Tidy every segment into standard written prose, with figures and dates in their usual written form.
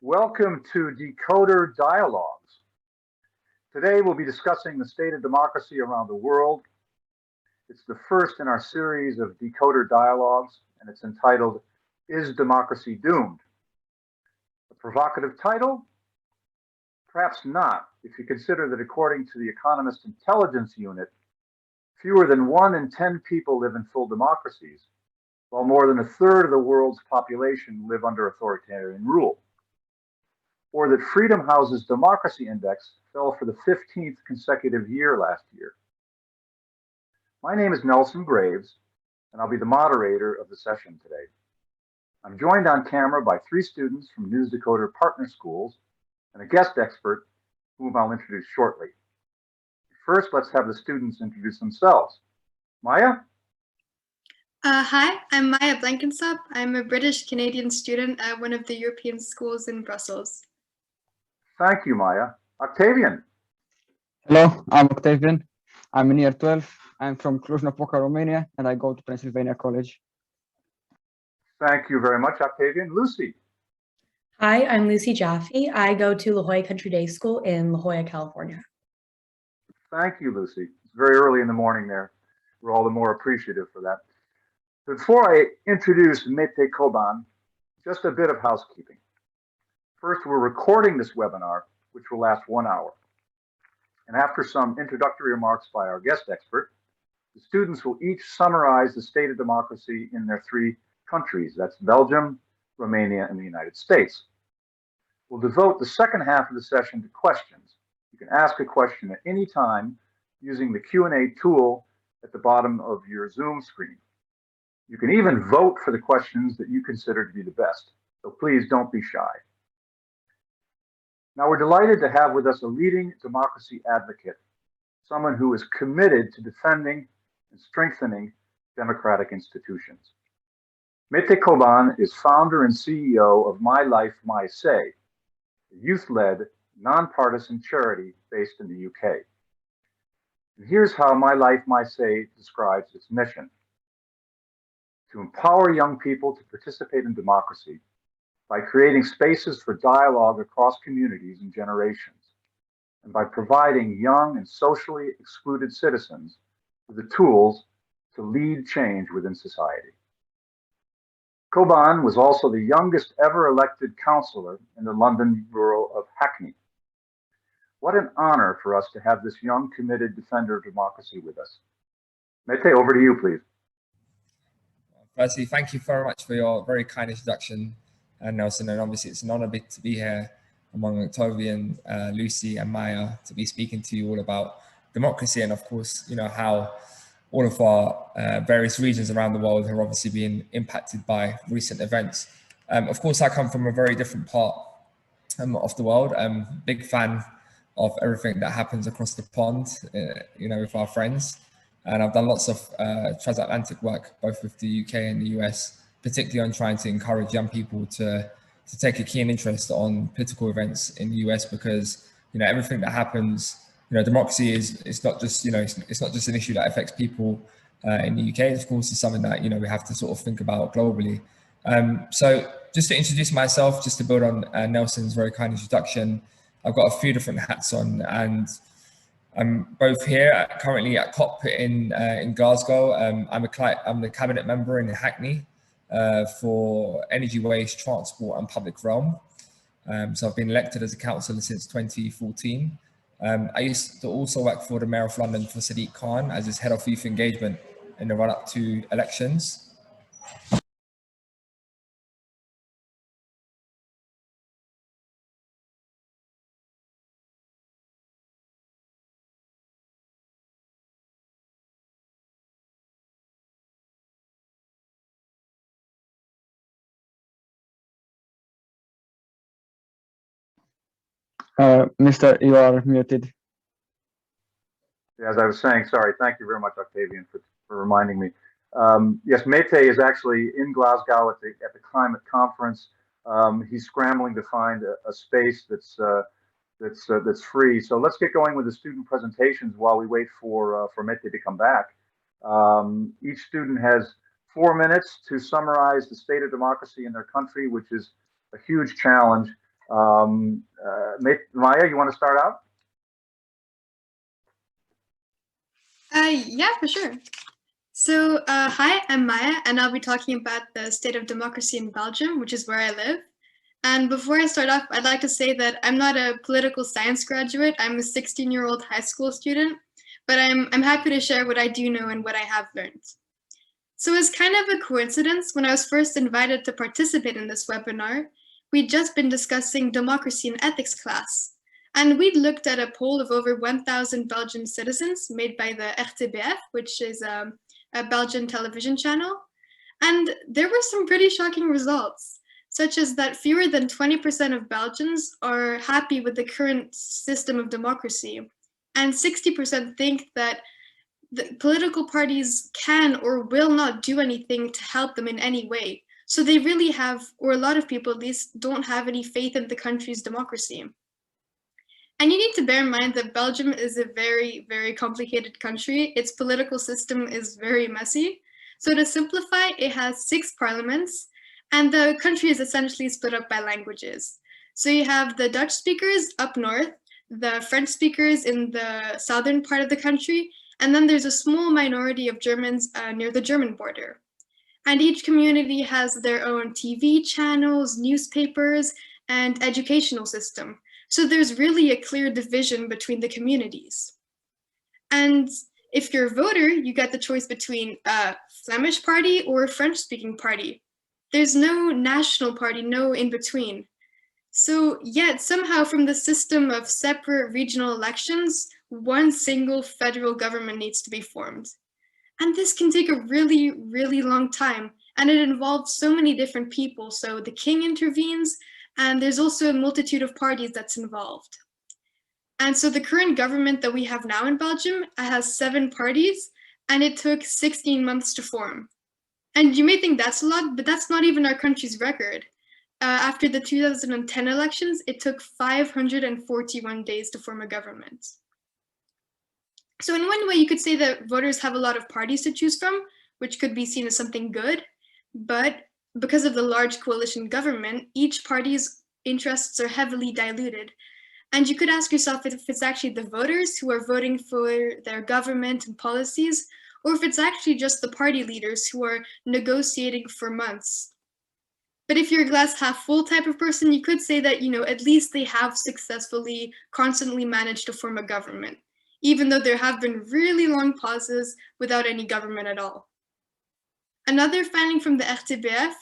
Welcome to Decoder Dialogues. Today we'll be discussing the state of democracy around the world. It's the first in our series of Decoder Dialogues, and it's entitled, Is Democracy Doomed? A provocative title? Perhaps not, if you consider that according to the Economist Intelligence Unit, fewer than 1 in 10 people live in full democracies, while more than a third of the world's population live under authoritarian rule. Or that Freedom House's Democracy Index fell for the 15th consecutive year last year. My name is Nelson Graves, and I'll be the moderator of the session today. I'm joined on camera by 3 students from News Decoder partner schools and a guest expert whom I'll introduce shortly. First, let's have the students introduce themselves. Maia? Hi, I'm Maia Blekinsop. I'm a British-Canadian student at one of the European schools in Brussels. Thank you, Maia. Octavian? Hello, I'm Octavian. I'm in year 12. I'm from Cluj-Napoca, Romania, and I go to Transylvania College. Thank you very much, Octavian. Lucy? Hi, I'm Lucy Jaffee. I go to La Jolla Country Day School in La Jolla, California. Thank you, Lucy. It's very early in the morning there. We're all the more appreciative for that. Before I introduce Mete Coban, just a bit of housekeeping. First, we're recording this webinar, which will last 1 hour. And after some introductory remarks by our guest expert, the students will each summarize the state of democracy in their 3 countries. That's Belgium, Romania, and the United States. We'll devote the second half of the session to questions. You can ask a question at any time using the Q&A tool at the bottom of your Zoom screen. You can even vote for the questions that you consider to be the best, so please don't be shy. Now, we're delighted to have with us a leading democracy advocate, someone who is committed to defending and strengthening democratic institutions. Mete Coban is founder and CEO of My Life, My Say, a youth-led, nonpartisan charity based in the UK. And here's how My Life, My Say describes its mission: to empower young people to participate in democracy by creating spaces for dialogue across communities and generations, and by providing young and socially excluded citizens with the tools to lead change within society. Coban was also the youngest ever elected councillor in the London borough of Hackney. What an honor for us to have this young, committed defender of democracy with us. Mete, over to you, please. Firstly, thank you very much for your very kind introduction, Nelson, and obviously it's an honor to be here among Octavian, Lucy and Maia to be speaking to you all about democracy and of course, you know, how all of our various regions around the world have obviously been impacted by recent events. Of course, I come from a very different part of the world. I'm a big fan of everything that happens across the pond, you know, with our friends. And I've done lots of transatlantic work, both with the UK and the US, particularly on trying to encourage young people to take a keen interest on political events in the US, because, you know, everything that happens, you know, democracy it's not just, you know, it's not just an issue that affects people in the UK. Of course, it's something that, you know, we have to sort of think about globally. So just to introduce myself, just to build on Nelson's very kind introduction, I've got a few different hats on, and I'm both here currently at COP in Glasgow. I'm the cabinet member in Hackney for energy, waste, transport and public realm. So I've been elected as a councillor since 2014. I used to also work for the Mayor of London for Sadiq Khan as his head of youth engagement in the run-up to elections. Mr. You are muted. As I was saying, sorry, thank you very much, Octavian, for reminding me. Yes, Mete is actually in Glasgow at the climate conference. He's scrambling to find a space that's free. So let's get going with the student presentations while we wait for Mete to come back. Each student has 4 minutes to summarize the state of democracy in their country, which is a huge challenge. Maia, you want to start out? Yeah, for sure. So, hi, I'm Maya, and I'll be talking about the state of democracy in Belgium, which is where I live. And before I start off, I'd like to say that I'm not a political science graduate. I'm a 16-year-old high school student, but I'm happy to share what I do know and what I have learned. So it's kind of a coincidence when I was first invited to participate in this webinar, we'd just been discussing democracy and ethics class. And we'd looked at a poll of over 1,000 Belgian citizens made by the RTBF, which is a Belgian television channel. And there were some pretty shocking results, such as that fewer than 20% of Belgians are happy with the current system of democracy. And 60% think that the political parties can or will not do anything to help them in any way. So they really have, or a lot of people at least, don't have any faith in the country's democracy. And you need to bear in mind that Belgium is a very, very complicated country. Its political system is very messy. So to simplify, it has 6 parliaments, and the country is essentially split up by languages. So you have the Dutch speakers up north, the French speakers in the southern part of the country, and then there's a small minority of Germans near the German border. And each community has their own TV channels, newspapers, and educational system. So there's really a clear division between the communities. And if you're a voter, you get the choice between a Flemish party or a French-speaking party. There's no national party, no in between. So yet somehow from the system of separate regional elections, one single federal government needs to be formed. And this can take a really, really long time. And it involves so many different people. So the king intervenes, and there's also a multitude of parties that's involved. And so the current government that we have now in Belgium has 7 parties, and it took 16 months to form. And you may think that's a lot, but that's not even our country's record. After the 2010 elections, it took 541 days to form a government. So in one way, you could say that voters have a lot of parties to choose from, which could be seen as something good, but because of the large coalition government, each party's interests are heavily diluted. And you could ask yourself if it's actually the voters who are voting for their government and policies, or if it's actually just the party leaders who are negotiating for months. But if you're a glass half full type of person, you could say that, at least they have successfully, constantly managed to form a government, even though there have been really long pauses without any government at all. Another finding from the RTBF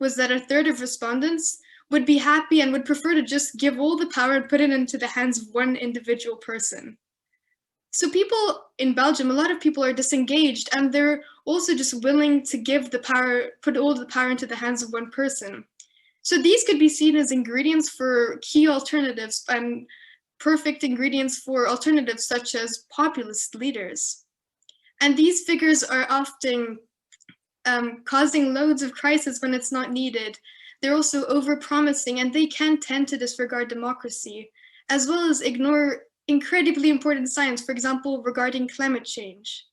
was that 1/3 of respondents would be happy and would prefer to just give all the power and put it into the hands of one individual person. So people in Belgium, a lot of people are disengaged, and they're also just willing to give the power, put all the power into the hands of one person. So these could be seen as ingredients for key alternatives and perfect ingredients for alternatives such as populist leaders. And these figures are often causing loads of crisis when it's not needed. They're also over-promising, and they can tend to disregard democracy, as well as ignore incredibly important science, for example, regarding climate change.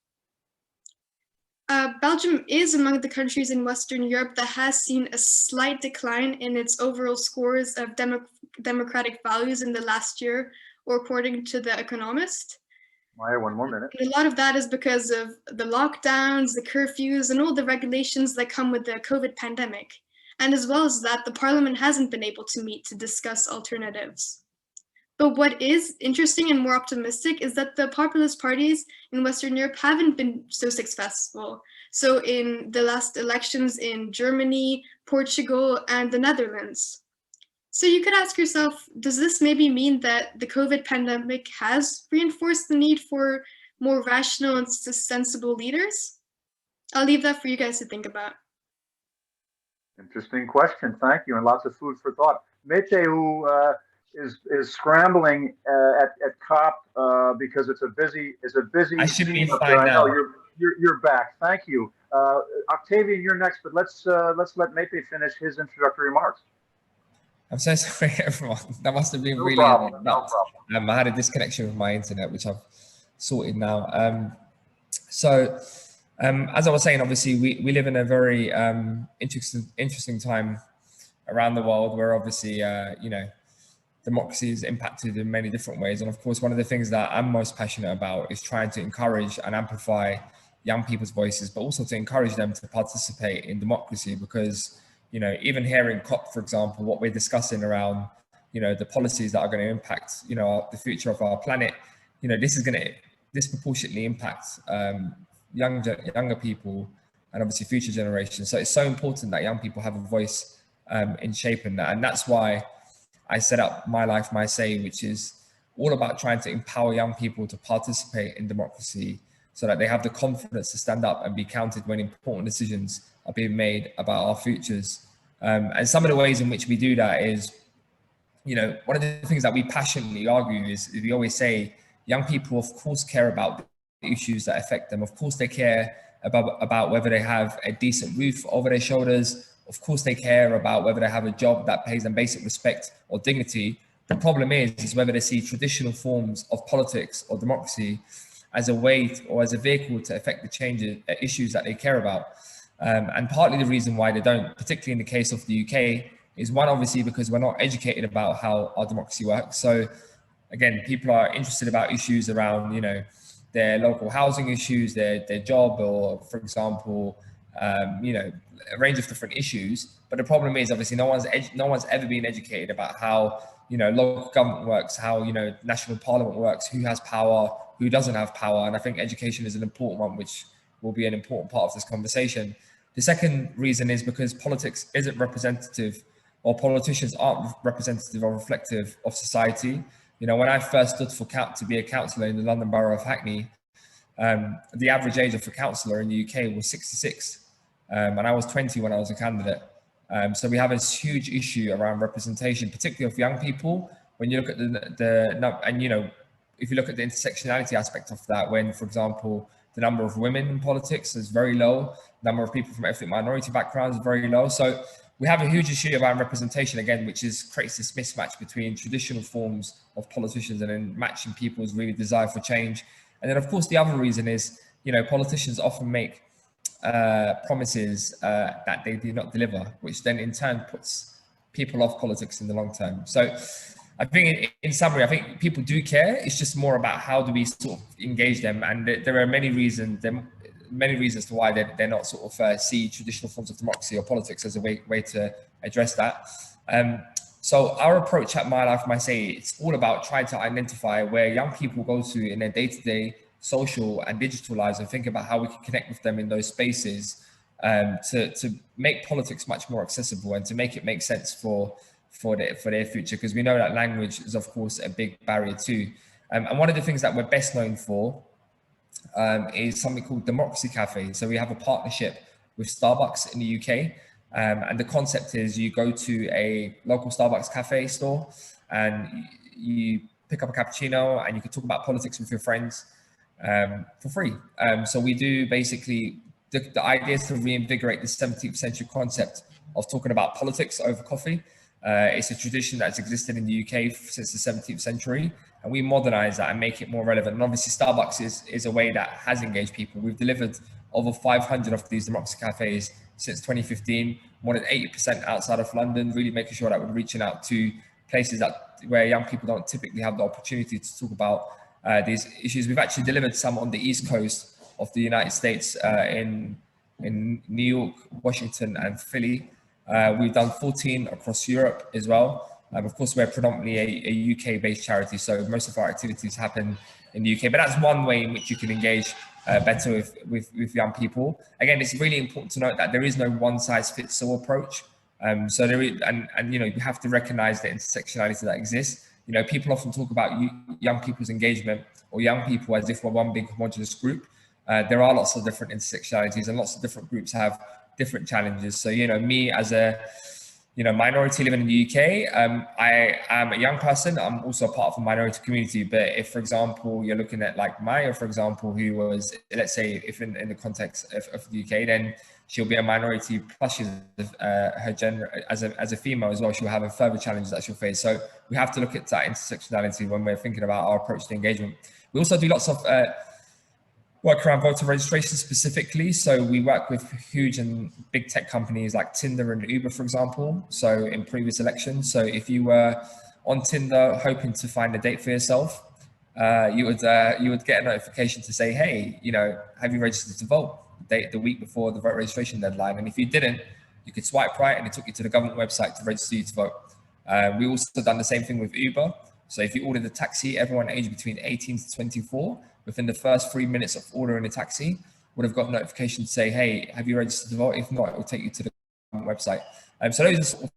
Belgium is among the countries in Western Europe that has seen a slight decline in its overall scores of democratic values in the last year, or according to The Economist. Maya, one more minute. And a lot of that is because of the lockdowns, the curfews, and all the regulations that come with the COVID pandemic. And as well as that, the parliament hasn't been able to meet to discuss alternatives. But what is interesting and more optimistic is that the populist parties in Western Europe haven't been so successful. So in the last elections in Germany, Portugal, and the Netherlands. So you could ask yourself, does this maybe mean that the COVID pandemic has reinforced the need for more rational and sensible leaders? I'll leave that for you guys to think about. Interesting question. Thank you, and lots of food for thought. Mete, who is scrambling at COP because it's a busy. I should be scene, fine I now. know you're back. Thank you, Octavia. You're next, but let's let Mete finish his introductory remarks. I'm so sorry, everyone. That must have been No really problem. No nuts. problem. I had a disconnection with my internet, which I've sorted now. As I was saying, obviously, we live in a very interesting time around the world where obviously, democracy is impacted in many different ways. And of course, one of the things that I'm most passionate about is trying to encourage and amplify young people's voices, but also to encourage them to participate in democracy. Because, you know, even here in COP, for example, what we're discussing around, you know, the policies that are going to impact, you know, the future of our planet, you know, this is going to disproportionately impact younger people and obviously future generations. So it's so important that young people have a voice in shaping that. And that's why I set up My Life, My Say, which is all about trying to empower young people to participate in democracy so that they have the confidence to stand up and be counted when important decisions are being made about our futures. And some of the ways in which we do that is, you know, one of the things that we passionately argue is we always say, young people, of course, care about the issues that affect them. Of course, they care about whether they have a decent roof over their shoulders. Of course, they care about whether they have a job that pays them basic respect or dignity. The problem is whether they see traditional forms of politics or democracy as a way or as a vehicle to affect the changes, issues that they care about. And partly the reason why they don't, particularly in the case of the UK, is one, obviously, because we're not educated about how our democracy works. So again, people are interested about issues around, you know, their local housing issues, their job, or for example, you know, a range of different issues. But the problem is, obviously, no one's ever been educated about how, you know, local government works, how, you know, national parliament works, who has power, who doesn't have power. And I think education is an important one, which will be an important part of this conversation. The second reason is because politics isn't representative, or politicians aren't representative or reflective of society. You know, when I first stood to be a councillor in the London Borough of Hackney, the average age of a councillor in the UK was 66. And I was 20 when I was a candidate. So we have a huge issue around representation, particularly of young people. When you look at and you know, if you look at the intersectionality aspect of that, when, for example, the number of women in politics is very low, the number of people from ethnic minority backgrounds is very low. So we have a huge issue around representation, again, which creates this mismatch between traditional forms of politicians and then matching people's really desire for change. And then, of course, the other reason is, you know, politicians often make promises that they do not deliver, which then in turn puts people off politics in the long term. So I think in summary, I think people do care. It's just more about how do we sort of engage them. And there are many reasons to why they're not sort of see traditional forms of democracy or politics as a way to address that. So our approach at My Life, My Say, it's all about trying to identify where young people go to in their day-to-day social and digital lives and think about how we can connect with them in those spaces to make politics much more accessible and to make it make sense for their future, because we know that language is, of course, a big barrier too. And one of the things that we're best known for is something called Democracy Cafe. So we have a partnership with Starbucks in the UK. And the concept is you go to a local Starbucks cafe store and you pick up a cappuccino and you can talk about politics with your friends for free. So we do basically, the idea is to reinvigorate the 17th century concept of talking about politics over coffee. It's a tradition that's existed in the UK since the 17th century, and we modernize that and make it more relevant. And obviously Starbucks is a way that has engaged people. We've delivered over 500 of these democracy cafes since 2015, more than 80% outside of London, really making sure that we're reaching out to places where young people don't typically have the opportunity to talk about these issues. We've actually delivered some on the East Coast of the United States, in New York, Washington, and Philly. We've done 14 across Europe as well. Of course, we're predominantly a UK-based charity, so most of our activities happen in the UK. But that's one way in which you can engage better with young people. Again, it's really important to note that there is no one-size-fits-all approach. So there is, and you know, you have to recognise the intersectionality that exists. You know, people often talk about young people's engagement or young people as if we're one big homogenous group. There are lots of different intersectionalities, and lots of different groups have different challenges. So, you know, me as a, you know, minority living in the UK, I am a young person. I'm also a part of a minority community. But if, for example, you're looking at like Maia, for example, who was, let's say, if in the context of the UK, then she'll be a minority, plus she's her gender as a female as well. She'll have a further challenge that she'll face. So we have to look at that intersectionality when we're thinking about our approach to engagement. We also do lots of work around voter registration specifically. So we work with huge and big tech companies like Tinder and Uber, for example. So in previous elections, so if you were on Tinder hoping to find a date for yourself, you would get a notification to say, hey, have you registered to vote? The week before the vote registration deadline. And if you didn't, you could swipe right and it took you to the government website to register you to vote. We also done the same thing with Uber. So if you ordered a taxi, everyone aged between 18 to 24, within the first 3 minutes of ordering a taxi, would have got a notification to say, hey, have you registered to vote? If not, it will take you to the government website. So those are sort of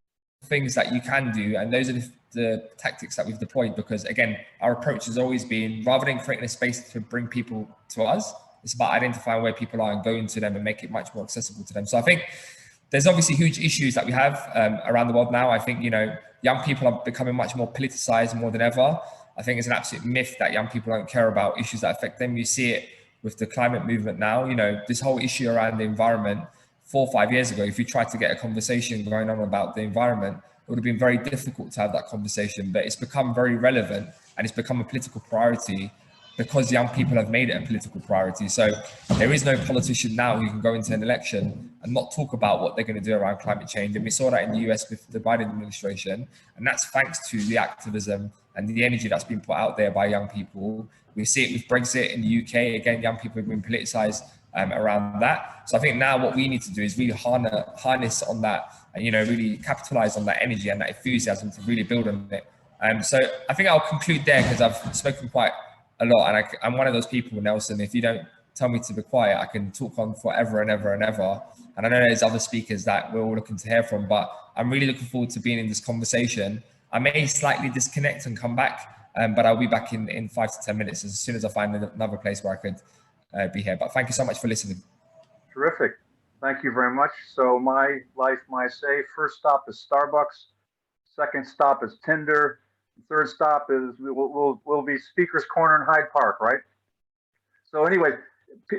things that you can do. And those are the tactics that we've deployed, because again, our approach has always been, rather than creating a space to bring people to us, it's about identifying where people are and going to them and make it much more accessible to them. So I think there's obviously huge issues that we have around the world now. I think, young people are becoming much more politicized more than ever. I think it's an absolute myth that young people don't care about issues that affect them. You see it with the climate movement now. This whole issue around the environment, 4 or 5 years ago, if you tried to get a conversation going on about the environment, it would have been very difficult to have that conversation. But it's become very relevant and it's become a political priority because young people have made it a political priority. So there is no politician now who can go into an election and not talk about what they're going to do around climate change. And we saw that in the US with the Biden administration. And that's thanks to the activism and the energy that's been put out there by young people. We see it with Brexit in the UK. Again, young people have been politicized around that. So I think now what we need to do is really harness on that and, really capitalize on that energy and that enthusiasm to really build on it. So I think I'll conclude there because I've spoken quite a lot, and I'm one of those people, Nelson. If you don't tell me to be quiet, I can talk on forever and ever and ever. And I know there's other speakers that we're all looking to hear from, but I'm really looking forward to being in this conversation. I may slightly disconnect and come back, but I'll be back in 5 to 10 minutes as soon as I find another place where I could be here. But thank you so much for listening. Terrific. Thank you very much. So my life, my say, first stop is Starbucks. Second stop is Tinder. Third stop is we'll be Speaker's Corner in Hyde Park, right? So anyway,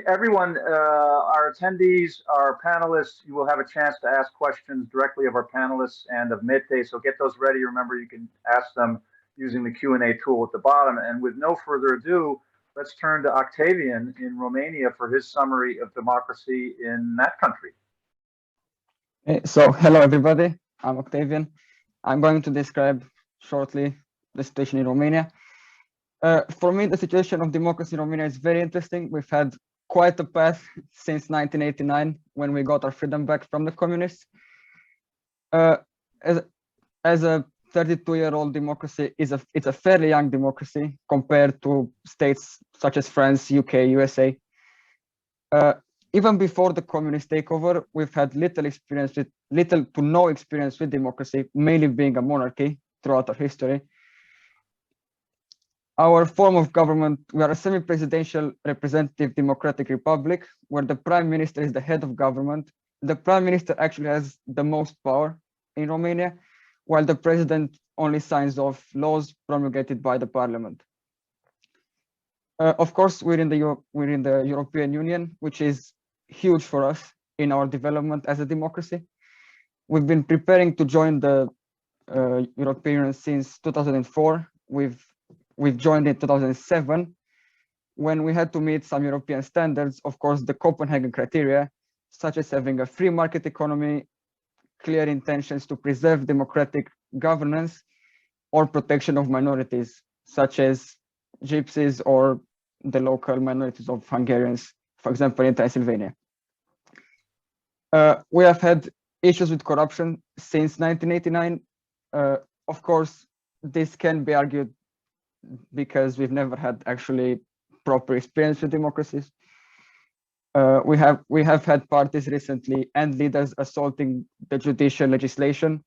everyone, our attendees, our panelists, you will have a chance to ask questions directly of our panelists and of Mete. So get those ready. Remember, you can ask them using the Q&A tool at the bottom. And with no further ado, let's turn to Octavian in Romania for his summary of democracy in that country. So hello, everybody. I'm Octavian. I'm going to describe shortly the situation in Romania. For me, the situation of democracy in Romania is very interesting. We've had quite a path since 1989 when we got our freedom back from the communists. As a 32-year-old democracy, it's a fairly young democracy compared to states such as France, UK, USA. Even before the communist takeover, we've had little to no experience with democracy, mainly being a monarchy throughout our history. Our form of government, we are a semi-presidential representative democratic republic where the prime minister is the head of government. The prime minister actually has the most power in Romania, while the president only signs off laws promulgated by the parliament. Of course, we're in the European Union, which is huge for us in our development as a democracy. We've been preparing to join the European Union since 2004. We've joined in 2007 when we had to meet some European standards, of course, the Copenhagen criteria, such as having a free market economy, clear intentions to preserve democratic governance, or protection of minorities, such as gypsies or the local minorities of Hungarians, for example, in Transylvania. We have had issues with corruption since 1989. Of course, this can be argued because we've never had actually proper experience with democracies. We have had parties recently and leaders assaulting the judicial legislation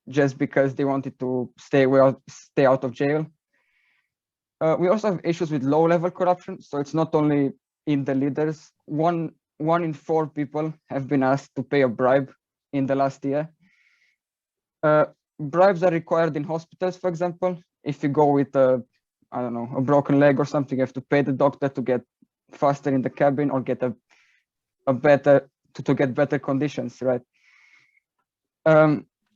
just because they wanted to stay out of jail. We also have issues with low-level corruption, so it's not only in the leaders. One in 4 people have been asked to pay a bribe in the last year. Bribes are required in hospitals, for example. If you go with a broken leg or something, you have to pay the doctor to get faster in the cabin or get to get better conditions, right?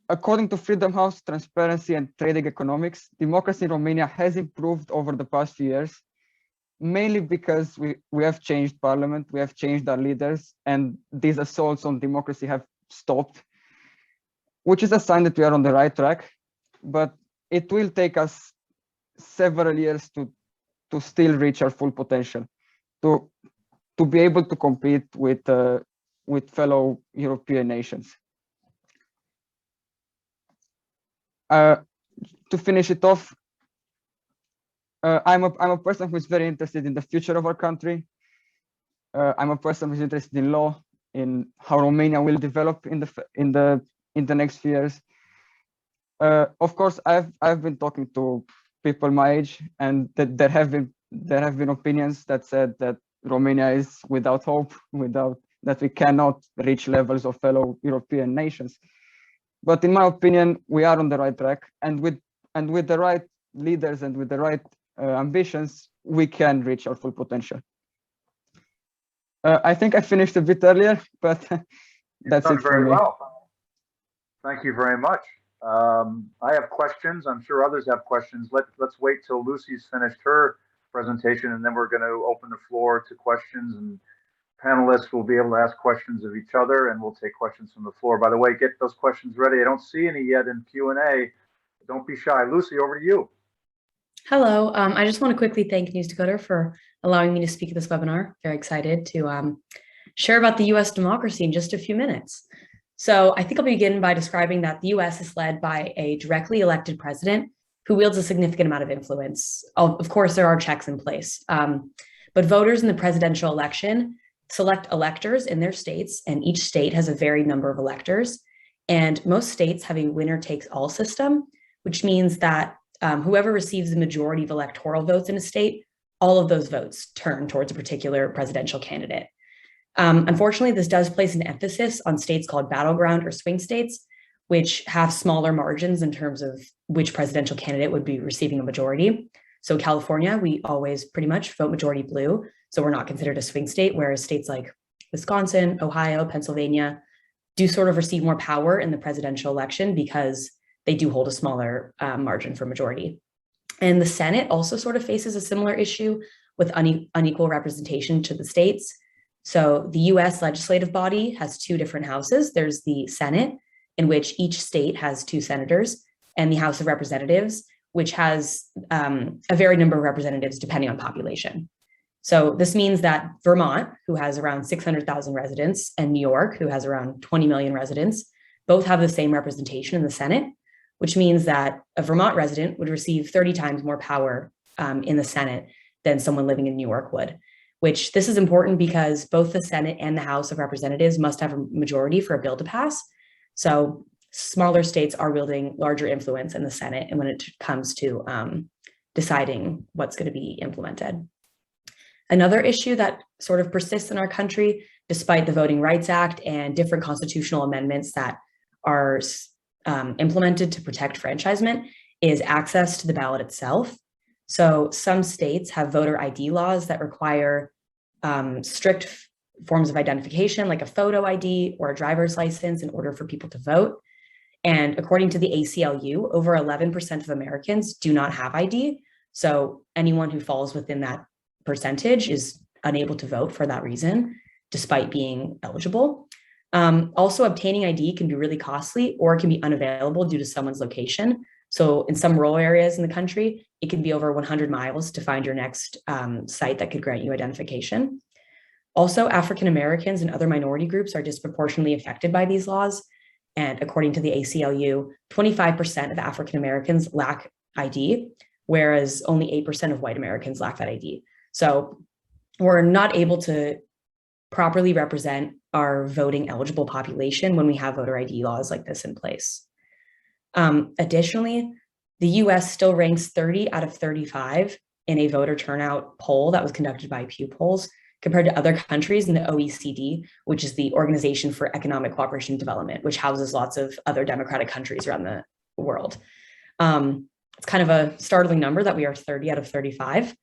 According to Freedom House, Transparency and Trading Economics, democracy in Romania has improved over the past few years, mainly because we have changed parliament, we have changed our leaders, and these assaults on democracy have stopped, which is a sign that we are on the right track. But it will take us several years to still reach our full potential, to be able to compete with fellow European nations. To finish it off, I'm a person who's very interested in the future of our country. I'm a person who's interested in law, in how Romania will develop in the next few years. Of course, I've been talking to people my age, and that there have been opinions that said that Romania is without hope, that we cannot reach levels of fellow European nations. But in my opinion, we are on the right track, and with the right leaders and with the right ambitions, we can reach our full potential. I think I finished a bit earlier, but that's it for me. Very well. Thank you very much. I have questions. I'm sure others have questions. Let's wait till Lucy's finished her presentation, and then we're going to open the floor to questions, and panelists will be able to ask questions of each other, and we'll take questions from the floor. By the way, get those questions ready. I don't see any yet in Q&A. Don't be shy. Lucy, over to you. Hello, I just want to quickly thank News Decoder for allowing me to speak at this webinar. Very excited to share about the US democracy in just a few minutes. So I think I'll begin by describing that the US is led by a directly elected president who wields a significant amount of influence. Of course, there are checks in place, but voters in the presidential election select electors in their states, and each state has a varied number of electors. And most states have a winner takes all system, which means that whoever receives the majority of electoral votes in a state, all of those votes turn towards a particular presidential candidate. Unfortunately, this does place an emphasis on states called battleground or swing states, which have smaller margins in terms of which presidential candidate would be receiving a majority. So California, we always pretty much vote majority blue, so we're not considered a swing state, whereas states like Wisconsin, Ohio, Pennsylvania do sort of receive more power in the presidential election because they do hold a smaller margin for majority. And the Senate also sort of faces a similar issue with unequal representation to the states. So the US legislative body has two different houses. There's the Senate, in which each state has 2 senators, and the House of Representatives, which has a varied number of representatives depending on population. So this means that Vermont, who has around 600,000 residents, and New York, who has around 20 million residents, both have the same representation in the Senate, which means that a Vermont resident would receive 30 times more power in the Senate than someone living in New York would, which this is important because both the Senate and the House of Representatives must have a majority for a bill to pass. So smaller states are wielding larger influence in the Senate and when it comes to deciding what's going to be implemented. Another issue that sort of persists in our country, despite the Voting Rights Act and different constitutional amendments that are implemented to protect enfranchisement, is access to the ballot itself. So some states have voter ID laws that require strict forms of identification, like a photo ID or a driver's license, in order for people to vote. And according to the ACLU, over 11% of Americans do not have ID. So anyone who falls within that percentage is unable to vote for that reason, despite being eligible. Also, obtaining ID can be really costly, or it can be unavailable due to someone's location. So in some rural areas in the country, it can be over 100 miles to find your next site that could grant you identification. Also, African Americans and other minority groups are disproportionately affected by these laws. And according to the ACLU, 25% of African Americans lack ID, whereas only 8% of white Americans lack that ID. So we're not able to properly represent our voting eligible population when we have voter ID laws like this in place. Additionally, the US still ranks 30 out of 35 in a voter turnout poll that was conducted by Pew Polls compared to other countries in the OECD, which is the Organization for Economic Cooperation and Development, which houses lots of other democratic countries around the world. It's kind of a startling number that we are 30 out of 35.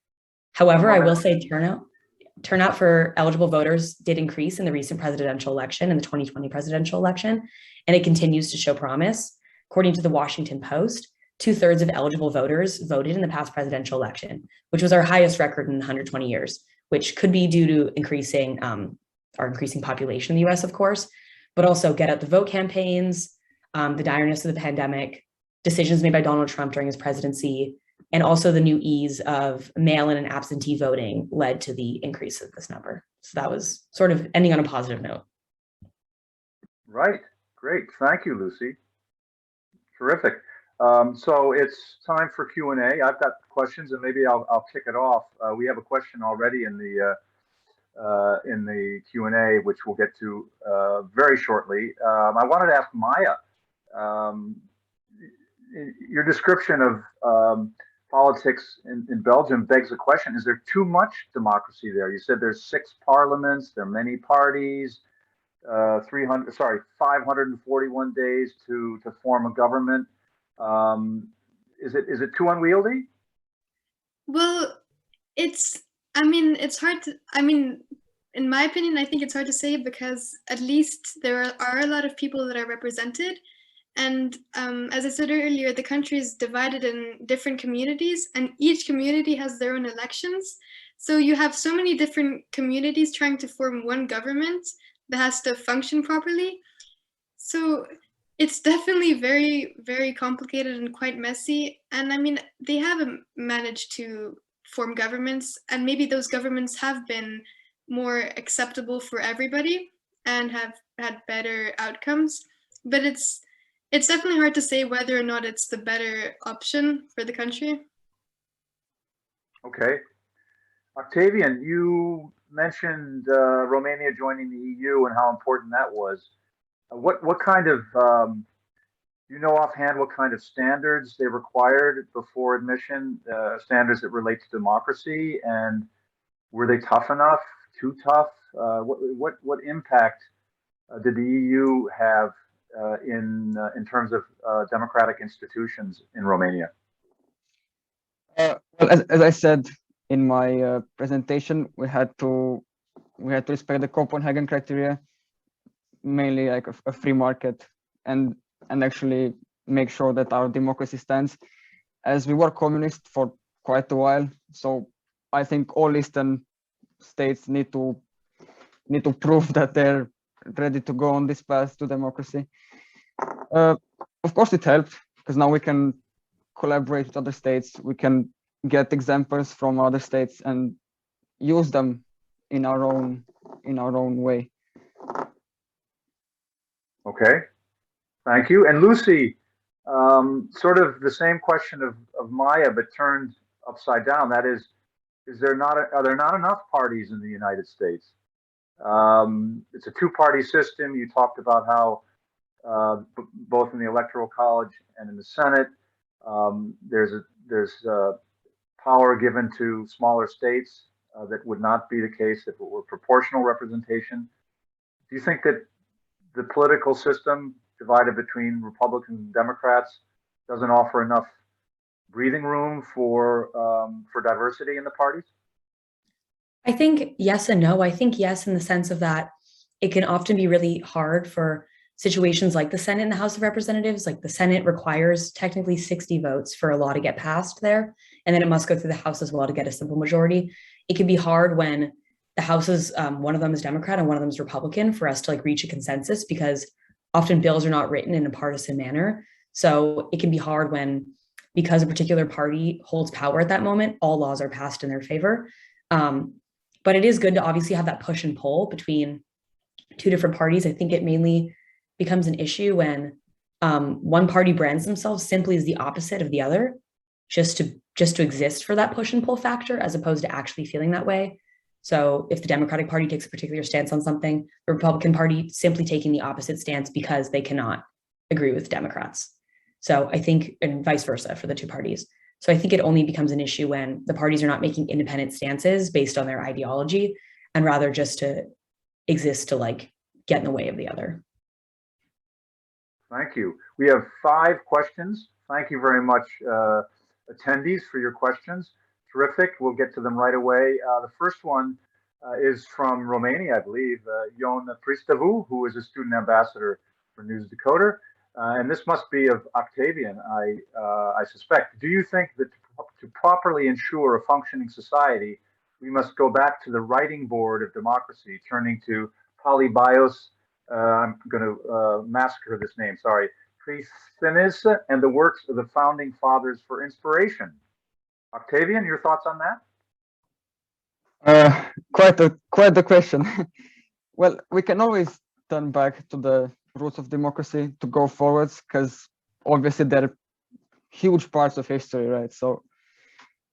However, I will say turnout for eligible voters did increase in the recent presidential election, in the 2020 presidential election, and it continues to show promise. According to the Washington Post, 2/3 of eligible voters voted in the past presidential election, which was our highest record in 120 years, which could be due to our increasing population in the US, of course, but also get out the vote campaigns, the direness of the pandemic, decisions made by Donald Trump during his presidency, and also the new ease of mail-in and absentee voting led to the increase of this number. So that was sort of ending on a positive note. Right. Great. Thank you, Lucy. Terrific. So it's time for Q&A. I've got questions, and maybe I'll kick it off. We have a question already in the Q&A, which we'll get to very shortly. I wanted to ask Maia, your description of politics in Belgium begs the question: is there too much democracy there? You said there's 6 parliaments, there are many parties, 541 days to form a government. Is it too unwieldy? Well, it's hard to, in my opinion, I think it's hard to say, because at least there are a lot of people that are represented. And as I said earlier, the country is divided in different communities, and each community has their own elections. So you have so many different communities trying to form one government that has to function properly. So it's definitely very, very complicated and quite messy. And they haven't managed to form governments, and maybe those governments have been more acceptable for everybody and have had better outcomes. But it's definitely hard to say whether or not it's the better option for the country. Okay. Octavian, you mentioned Romania joining the EU and how important that was. What kind of, do you know offhand what kind of standards they required before admission, standards that relate to democracy, and were they tough enough, too tough? What impact did the EU have in terms of democratic institutions in Romania? Well, as I said in my presentation, we had to respect the Copenhagen criteria, mainly like a free market, and actually make sure that our democracy stands, as we were communist for quite a while. So I think all Eastern states need to prove that they're ready to go on this path to democracy. Of course, it helped, because now we can collaborate with other states. We can get examples from other states and use them in our own way. Okay, thank you. And Lucy, sort of the same question of Maia, but turned upside down. That is are there not enough parties in the United States? It's a 2-party system. You talked about how both in the Electoral College and in the Senate, there's power given to smaller states that would not be the case if it were proportional representation. Do you think that the political system divided between Republicans and Democrats doesn't offer enough breathing room for diversity in the parties? I think yes and no. I think yes, in the sense of that it can often be really hard for situations like the Senate and the House of Representatives. Like the Senate requires technically 60 votes for a law to get passed there, and then it must go through the House as well to get a simple majority. It can be hard when the houses, one of them is Democrat and one of them is Republican, for us to like reach a consensus, because often bills are not written in a partisan manner. So it can be hard when, because a particular party holds power at that moment, all laws are passed in their favor. But it is good to obviously have that push and pull between 2 different parties. I think it mainly becomes an issue when one party brands themselves simply as the opposite of the other, just to exist for that push and pull factor, as opposed to actually feeling that way. So if the Democratic Party takes a particular stance on something, the Republican Party simply taking the opposite stance because they cannot agree with Democrats. So I think, and vice versa for the 2 parties. So I think it only becomes an issue when the parties are not making independent stances based on their ideology, and rather just to exist to like get in the way of the other. Thank you. We have 5 questions. Thank you very much, attendees, for your questions. Terrific. We'll get to them right away. The first one is from Romania, I believe, Ion Pristavu, who is a student ambassador for News Decoder. And this must be of Octavian, I suspect. Do you think that to properly ensure a functioning society, we must go back to the writing board of democracy, turning to Polybios, I'm going to massacre this name, sorry, Clisthenes and the works of the founding fathers for inspiration. Octavian, your thoughts on that? Quite the question. Well, we can always turn back to the roots of democracy to go forwards, because obviously they're huge parts of history, right? So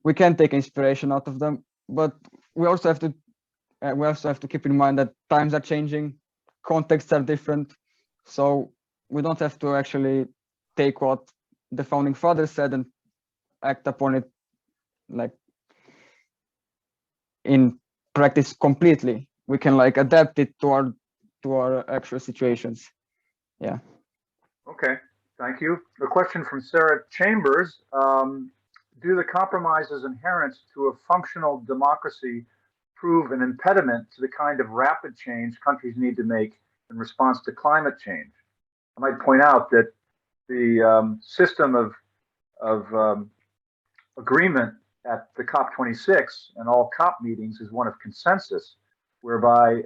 we can take inspiration out of them, but we also have to keep in mind that times are changing, contexts are different, so we don't have to actually take what the founding fathers said and act upon it like in practice completely. We can like adapt it to our actual situations. Yeah. Okay, thank you. A question from Sarah Chambers. Do the compromises inherent to a functional democracy prove an impediment to the kind of rapid change countries need to make in response to climate change? I might point out that the system of agreement at the COP26 and all COP meetings is one of consensus, whereby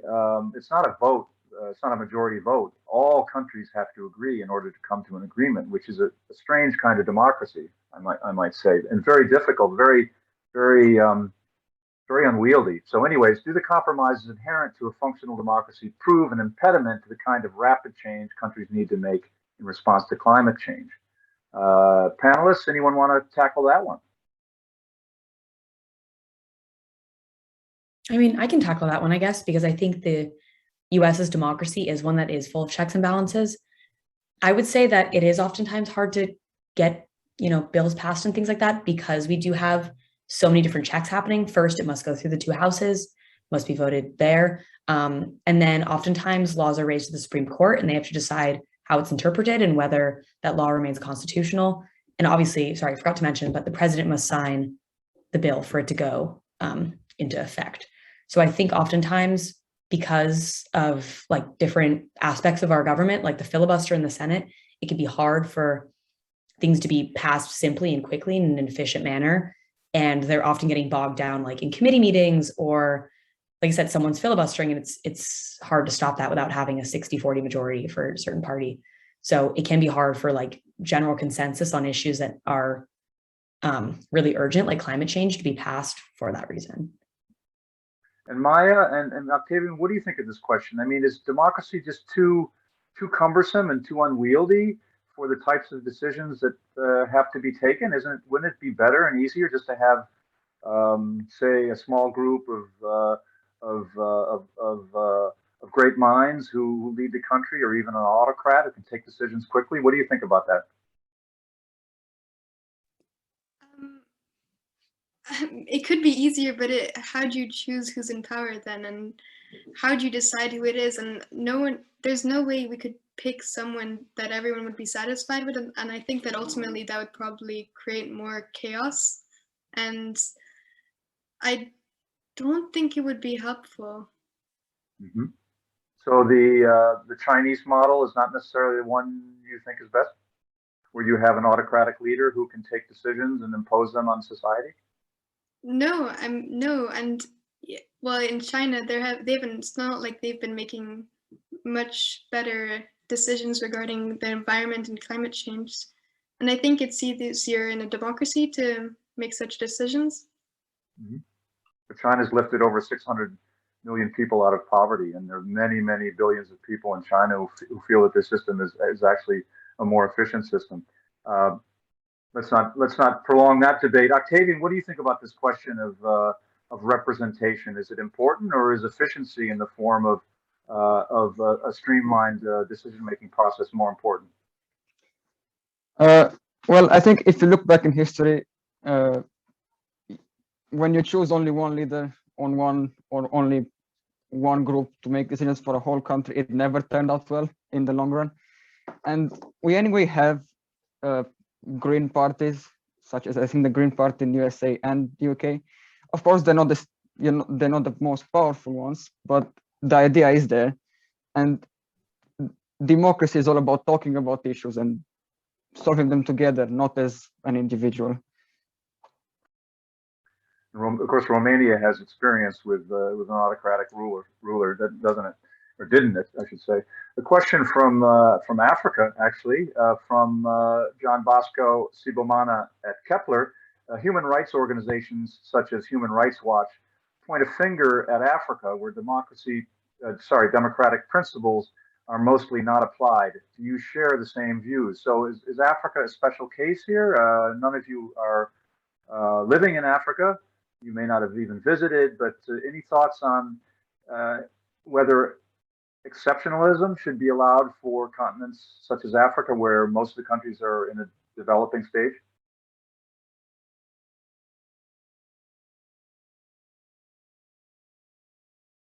it's not a vote, it's not a majority vote. All countries have to agree in order to come to an agreement, which is a strange kind of democracy, I might say, and very difficult, very unwieldy. So anyways, do the compromises inherent to a functional democracy prove an impediment to the kind of rapid change countries need to make in response to climate change? Panelists, anyone want to tackle that one? I mean, I can tackle that one, I guess, because I think the US's democracy is one that is full of checks and balances. I would say that it is oftentimes hard to get, bills passed and things like that, because we do have so many different checks happening. First, it must go through the two houses, must be voted there. And then oftentimes laws are raised to the Supreme Court and they have to decide how it's interpreted and whether that law remains constitutional. And obviously, sorry, I forgot to mention, but the president must sign the bill for it to go into effect. So I think oftentimes, because of like different aspects of our government, like the filibuster in the Senate, it can be hard for things to be passed simply and quickly in an efficient manner. And they're often getting bogged down like in committee meetings, or like I said, someone's filibustering, and it's hard to stop that without having a 60-40 majority for a certain party. So it can be hard for like general consensus on issues that are really urgent, like climate change, to be passed for that reason. And Maia and Octavian, what do you think of this question? I mean, is democracy just too cumbersome and too unwieldy for the types of decisions that have to be taken? Wouldn't it be better and easier just to have, say, a small group of great minds who lead the country, or even an autocrat who can take decisions quickly? What do you think about that? It could be easier, but how do you choose who's in power then, and how do you decide who it is? And there's no way we could pick someone that everyone would be satisfied with, and I think that ultimately that would probably create more chaos, and I don't think it would be helpful. Mm-hmm. So the Chinese model is not necessarily the one you think is best, where you have an autocratic leader who can take decisions and impose them on society? No, and well, in China it's not like they've been making much better decisions regarding the environment and climate change. And I think it's easier in a democracy to make such decisions. Mm-hmm. But China's lifted over 600 million people out of poverty, and there are many, many billions of people in China who feel that their system is actually a more efficient system. Let's not prolong that debate. Octavian, what do you think about this question of representation? Is it important, or is efficiency in the form of a streamlined decision-making process more important? Well, I think if you look back in history, when you choose only one leader on one or only one group to make decisions for a whole country, it never turned out well in the long run. And we anyway have green parties, such as I think the Green Party in USA and the UK. Of course, they're not the most powerful ones, but the idea is there. And democracy is all about talking about issues and solving them together, not as an individual. Of course, Romania has experience with an autocratic ruler, doesn't it? or didn't it, I should say. The question from Africa, actually, from John Bosco Sibomana at Kepler. Human rights organizations such as Human Rights Watch point a finger at Africa, where democratic principles are mostly not applied. Do you share the same views? So is Africa a special case here? None of you are living in Africa. You may not have even visited, but any thoughts on whether exceptionalism should be allowed for continents such as Africa, where most of the countries are in a developing stage?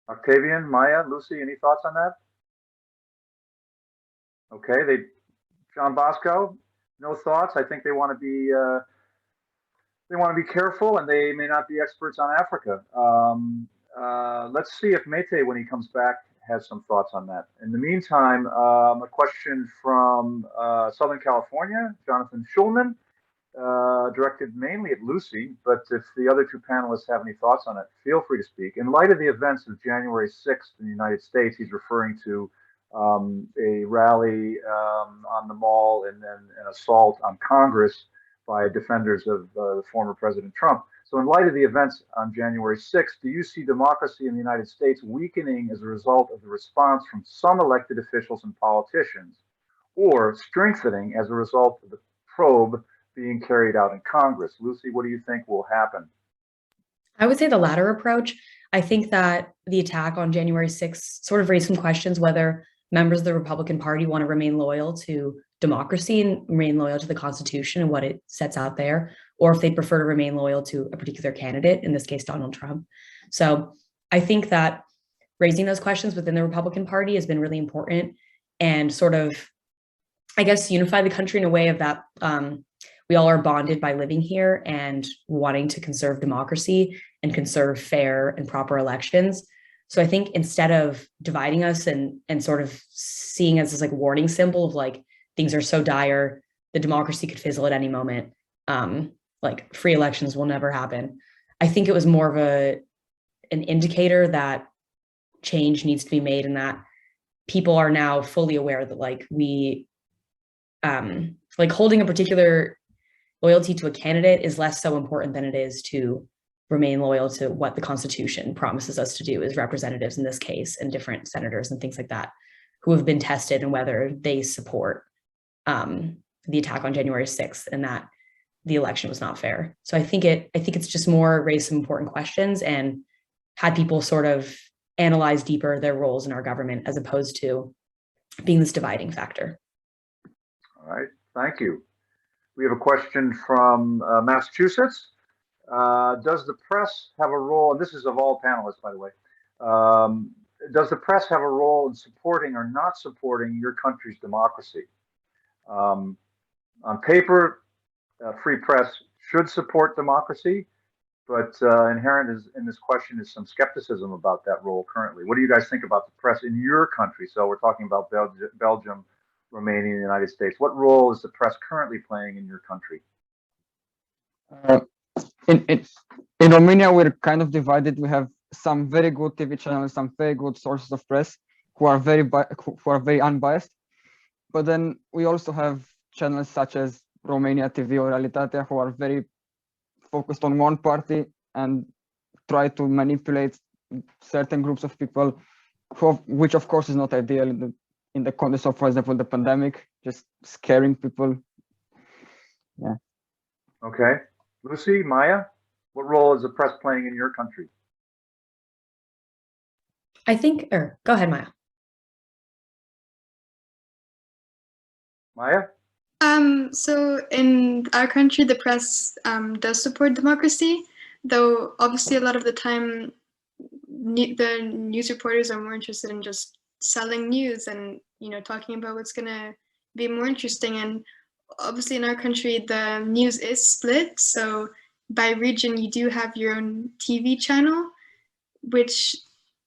Octavian, Maia, Lucy, any thoughts on that? Okay, John Bosco, no thoughts. I think they want to be careful, and they may not be experts on Africa. Let's see if Mete, when he comes back, has some thoughts on that. In the meantime, a question from Southern California, Jonathan Schulman, directed mainly at Lucy, but if the other two panelists have any thoughts on it, feel free to speak. In light of the events of January 6th in the United States, he's referring to a rally on the Mall and then an assault on Congress by defenders of former President Trump. So in light of the events on January 6th, do you see democracy in the United States weakening as a result of the response from some elected officials and politicians, or strengthening as a result of the probe being carried out in Congress? Lucy, what do you think will happen? I would say the latter approach. I think that the attack on January 6th sort of raised some questions whether members of the Republican Party want to remain loyal to democracy and remain loyal to the Constitution and what it sets out there, or if they prefer to remain loyal to a particular candidate, in this case, Donald Trump. So I think that raising those questions within the Republican Party has been really important and sort of, I guess, unify the country in a way of that we all are bonded by living here and wanting to conserve democracy and conserve fair and proper elections. So I think instead of dividing us and sort of seeing as this like warning symbol of like things are so dire, the democracy could fizzle at any moment, like free elections will never happen. I think it was more of an indicator that change needs to be made and that people are now fully aware that like we like holding a particular loyalty to a candidate is less so important than it is to remain loyal to what the Constitution promises us to do as representatives in this case, and different senators and things like that, who have been tested and whether they support the attack on January 6th and that the election was not fair. So I think it's just more raised some important questions and had people sort of analyze deeper their roles in our government as opposed to being this dividing factor. All right, thank you. We have a question from Massachusetts. Does the press have a role, and this is of all panelists, by the way, does the press have a role in supporting or not supporting your country's democracy? On paper, free press should support democracy, but inherent in this question is some skepticism about that role currently. What do you guys think about the press in your country? So we're talking about Belgium, Romania, and the United States. What role is the press currently playing in your country? In Romania, we're kind of divided. We have some very good TV channels, some very good sources of press who are very unbiased. But then we also have channels such as Romania TV or Realitatea who are very focused on one party and try to manipulate certain groups of people, which of course is not ideal in the context of, for example, the pandemic, just scaring people. Yeah. Okay. Lucy, Maia, what role is the press playing in your country? I think, or go ahead, Maia. Maia? So in our country, the press does support democracy, though obviously a lot of the time the news reporters are more interested in just selling news and, you know, talking about what's going to be more interesting. And obviously in our country, the news is split. So by region, you do have your own TV channel,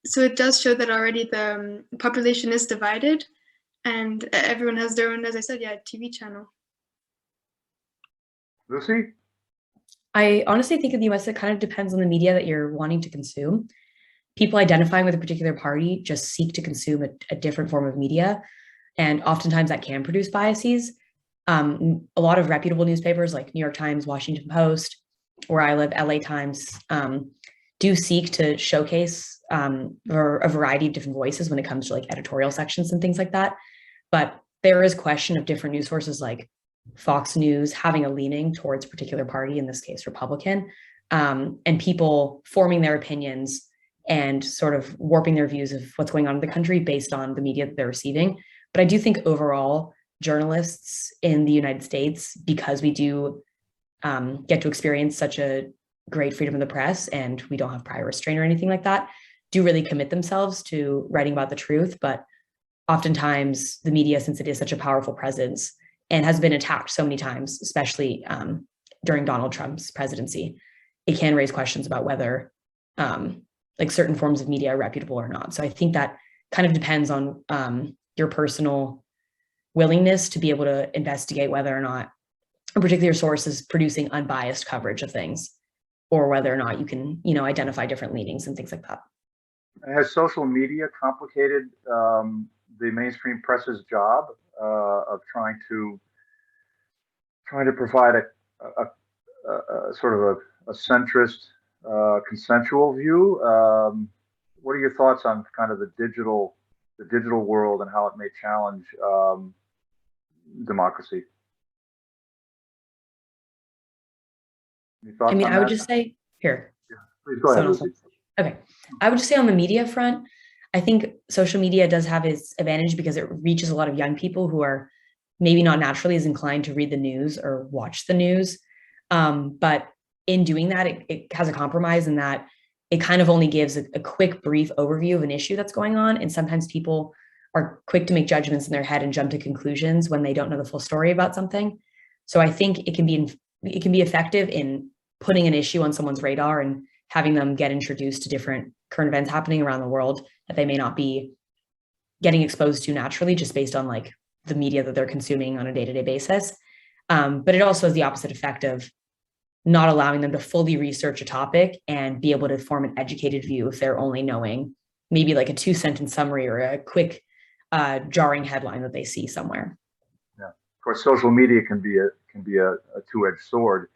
so it does show that already the population is divided and everyone has their own, as I said, TV channel. Lucy? I honestly think in the US, it kind of depends on the media that you're wanting to consume. people identifying with a particular party just seek to consume a different form of media. And oftentimes that can produce biases. A lot of reputable newspapers like New York Times, Washington Post, where I live, LA Times, do seek to showcase a variety of different voices when it comes to like editorial sections and things like that. But there is question of different news sources like Fox News having a leaning towards a particular party, in this case, Republican, and people forming their opinions and sort of warping their views of what's going on in the country based on the media that they're receiving. But I do think overall, journalists in the United States, because we do get to experience such a great freedom of the press and we don't have prior restraint or anything like that, do really commit themselves to writing about the truth. But oftentimes the media, since it is such a powerful presence and has been attacked so many times, especially during Donald Trump's presidency, it can raise questions about whether like certain forms of media are reputable or not. So I think that kind of depends on your personal willingness to be able to investigate whether or not a particular source is producing unbiased coverage of things, or whether or not you can, identify different leanings and things like that. Has social media complicated the mainstream press's job of trying to provide a sort of a centrist, consensual view? What are your thoughts on kind of the digital world and how it may challenge democracy? I mean, I would just say here. Yeah, please go ahead, Lucy. Okay, I would just say on the media front, I think social media does have its advantage because it reaches a lot of young people who are maybe not naturally as inclined to read the news or watch the news. But in doing that, it has a compromise in that it kind of only gives a quick, brief overview of an issue that's going on. And sometimes people are quick to make judgments in their head and jump to conclusions when they don't know the full story about something. So I think it can be effective in putting an issue on someone's radar and having them get introduced to different current events happening around the world that they may not be getting exposed to naturally just based on like the media that they're consuming on a day-to-day basis. But it also has the opposite effect of not allowing them to fully research a topic and be able to form an educated view if they're only knowing maybe like a 2-sentence summary or a quick jarring headline that they see somewhere. Yeah, of course, social media can be a two-edged sword.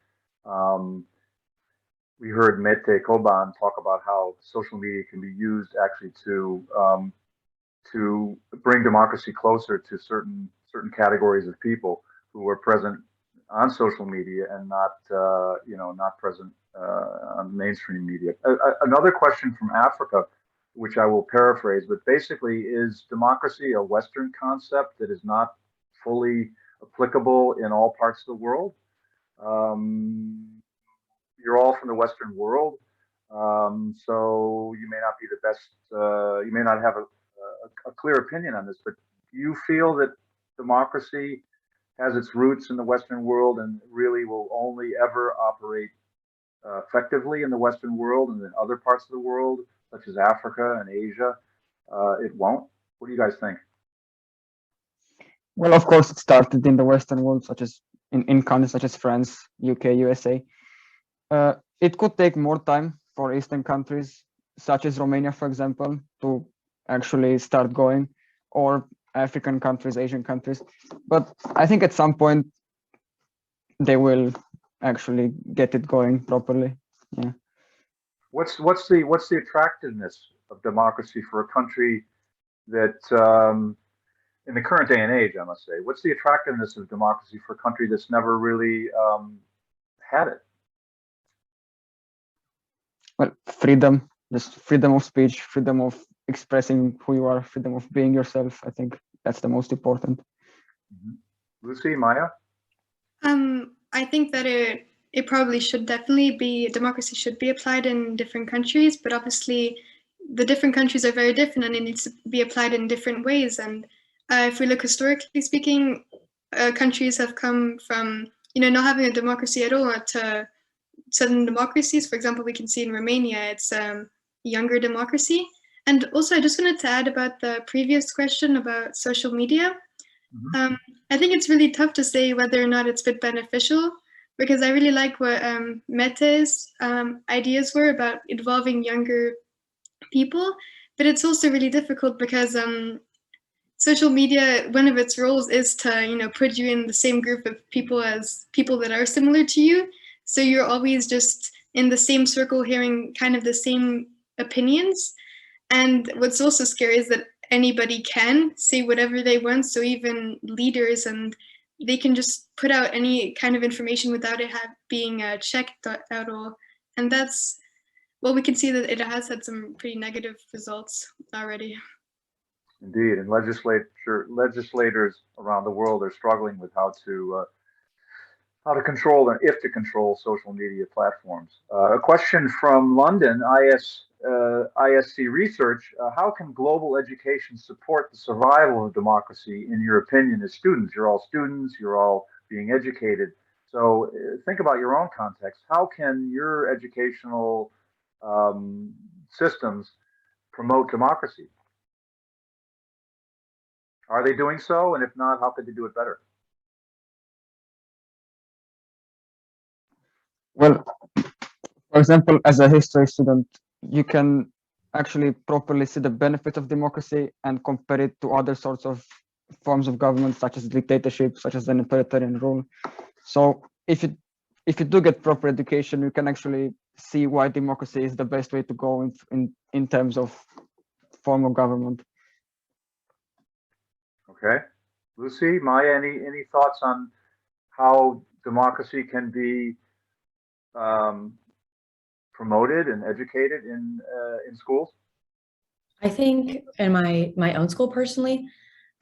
We heard Mete Coban talk about how social media can be used actually to bring democracy closer to certain categories of people who are present on social media and not present on mainstream media. Another question from Africa, which I will paraphrase, but basically, is democracy a Western concept that is not fully applicable in all parts of the world? You're all from the Western world, so you may not be the best. You may not have a clear opinion on this, but do you feel that democracy has its roots in the Western world and really will only ever operate effectively in the Western world, and in other parts of the world, such as Africa and Asia, it won't? What do you guys think? Well, of course, it started in the Western world, such as in countries such as France, UK, USA. It could take more time for Eastern countries, such as Romania, for example, to actually start going, or African countries, Asian countries. But I think at some point they will actually get it going properly. Yeah. What's the attractiveness of democracy for a country that, in the current day and age, I must say, what's the attractiveness of democracy for a country that's never really had it? Well, freedom, just freedom of speech, freedom of expressing who you are, freedom of being yourself. I think that's the most important. Mm-hmm. Lucy, Maia? I think that it probably should definitely be, democracy should be applied in different countries, but obviously the different countries are very different and it needs to be applied in different ways. And if we look historically speaking, countries have come from, not having a democracy at all to certain democracies. For example, we can see in Romania, it's a younger democracy. And also, I just wanted to add about the previous question about social media. Mm-hmm. I think it's really tough to say whether or not it's been beneficial, because I really like what Mete's ideas were about involving younger people. But it's also really difficult because social media, one of its roles is to, put you in the same group of people as people that are similar to you. So you're always just in the same circle hearing kind of the same opinions. And what's also scary is that anybody can say whatever they want. So even leaders, and they can just put out any kind of information without it being checked at all. And that's, well, we can see that it has had some pretty negative results already. Indeed, and legislators around the world are struggling with how to control and if to control social media platforms. A question from London, ISC Research: how can global education support the survival of democracy, in your opinion, as students? You're all students, you're all being educated. So think about your own context. How can your educational systems promote democracy? Are they doing so? And if not, how could they do it better? Well, for example, as a history student, you can actually properly see the benefit of democracy and compare it to other sorts of forms of government, such as dictatorship, such as an authoritarian rule. So if you do get proper education, you can actually see why democracy is the best way to go in terms of form of government. Okay, Lucy, Maia, any thoughts on how democracy can be promoted and educated in schools? I think in my own school personally,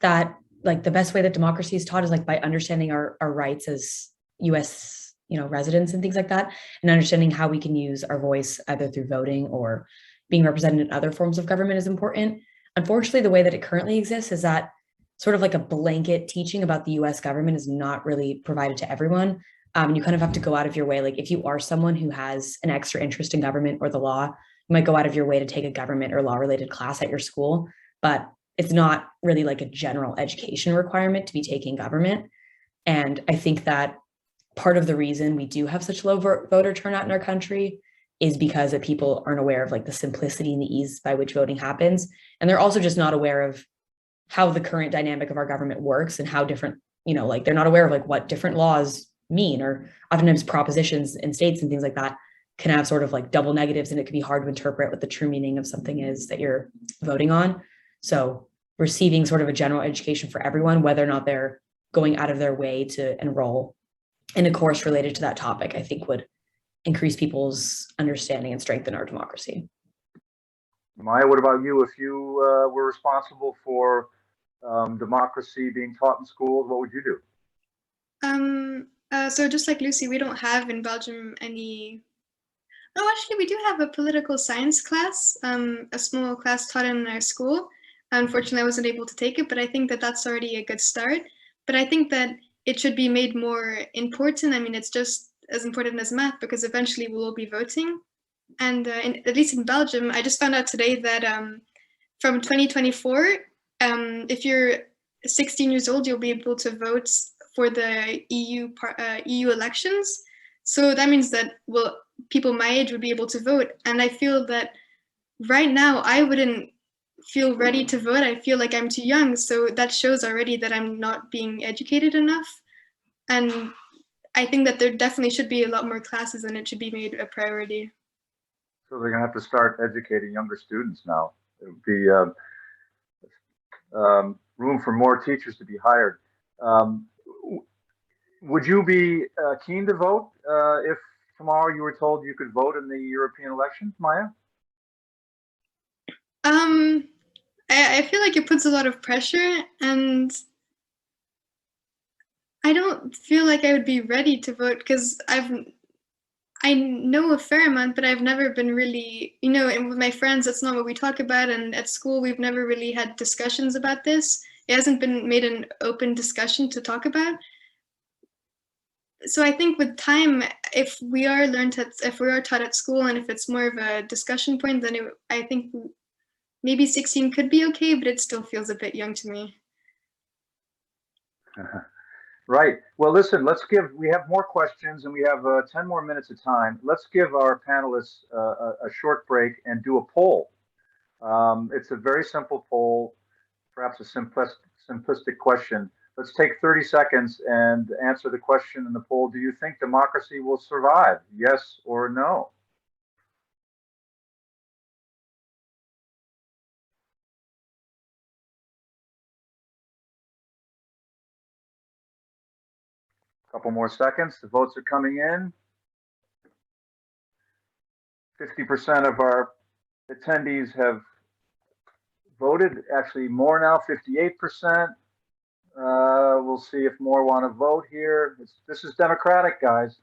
that like the best way that democracy is taught is like by understanding our rights as US, residents and things like that, and understanding how we can use our voice either through voting or being represented in other forms of government is important. Unfortunately, the way that it currently exists is that sort of like a blanket teaching about the US government is not really provided to everyone. And you kind of have to go out of your way. Like if you are someone who has an extra interest in government or the law, you might go out of your way to take a government or law related class at your school, but it's not really like a general education requirement to be taking government. And I think that part of the reason we do have such low voter turnout in our country is because that people aren't aware of like the simplicity and the ease by which voting happens. And they're also just not aware of how the current dynamic of our government works and how different, like they're not aware of like what different laws mean, or oftentimes propositions in states and things like that can have sort of like double negatives, and it can be hard to interpret what the true meaning of something is that you're voting on. So receiving sort of a general education for everyone, whether or not they're going out of their way to enroll in a course related to that topic, I think would increase people's understanding and strengthen our democracy. Maia, what about you? If you were responsible for democracy being taught in schools, what would you do? So just like Lucy, we don't have in Belgium any. Oh, actually, we do have a political science class, a small class taught in our school. Unfortunately, I wasn't able to take it, but I think that that's already a good start. But I think that it should be made more important. I mean, it's just as important as math, because eventually we'll all be voting. And at least in Belgium, I just found out today that from 2024, if you're 16 years old, you'll be able to vote for the EU elections. So that means that, well, people my age would be able to vote. And I feel that right now I wouldn't feel ready to vote. I feel like I'm too young. So that shows already that I'm not being educated enough. And I think that there definitely should be a lot more classes, and it should be made a priority. So they're going to have to start educating younger students now. It would be room for more teachers to be hired. Would you be keen to vote if tomorrow you were told you could vote in the European elections, Maia? I feel like it puts a lot of pressure, and I don't feel like I would be ready to vote, because I know a fair amount, but I've never been really, and with my friends, that's not what we talk about. And at school, we've never really had discussions about this. It hasn't been made an open discussion to talk about. So I think with time, if we are taught at school, and if it's more of a discussion point, then I think maybe 16 could be okay, but it still feels a bit young to me. Right. Well, listen, we have more questions, and we have 10 more minutes of time. Let's give our panelists a short break and do a poll. It's a very simple poll, perhaps a simplistic question. Let's take 30 seconds and answer the question in the poll. Do you think democracy will survive? Yes or no? Couple more seconds. The votes are coming in. 50% of our attendees have voted. Actually, more now, 58%. We'll see if more want to vote here. This is democratic, guys.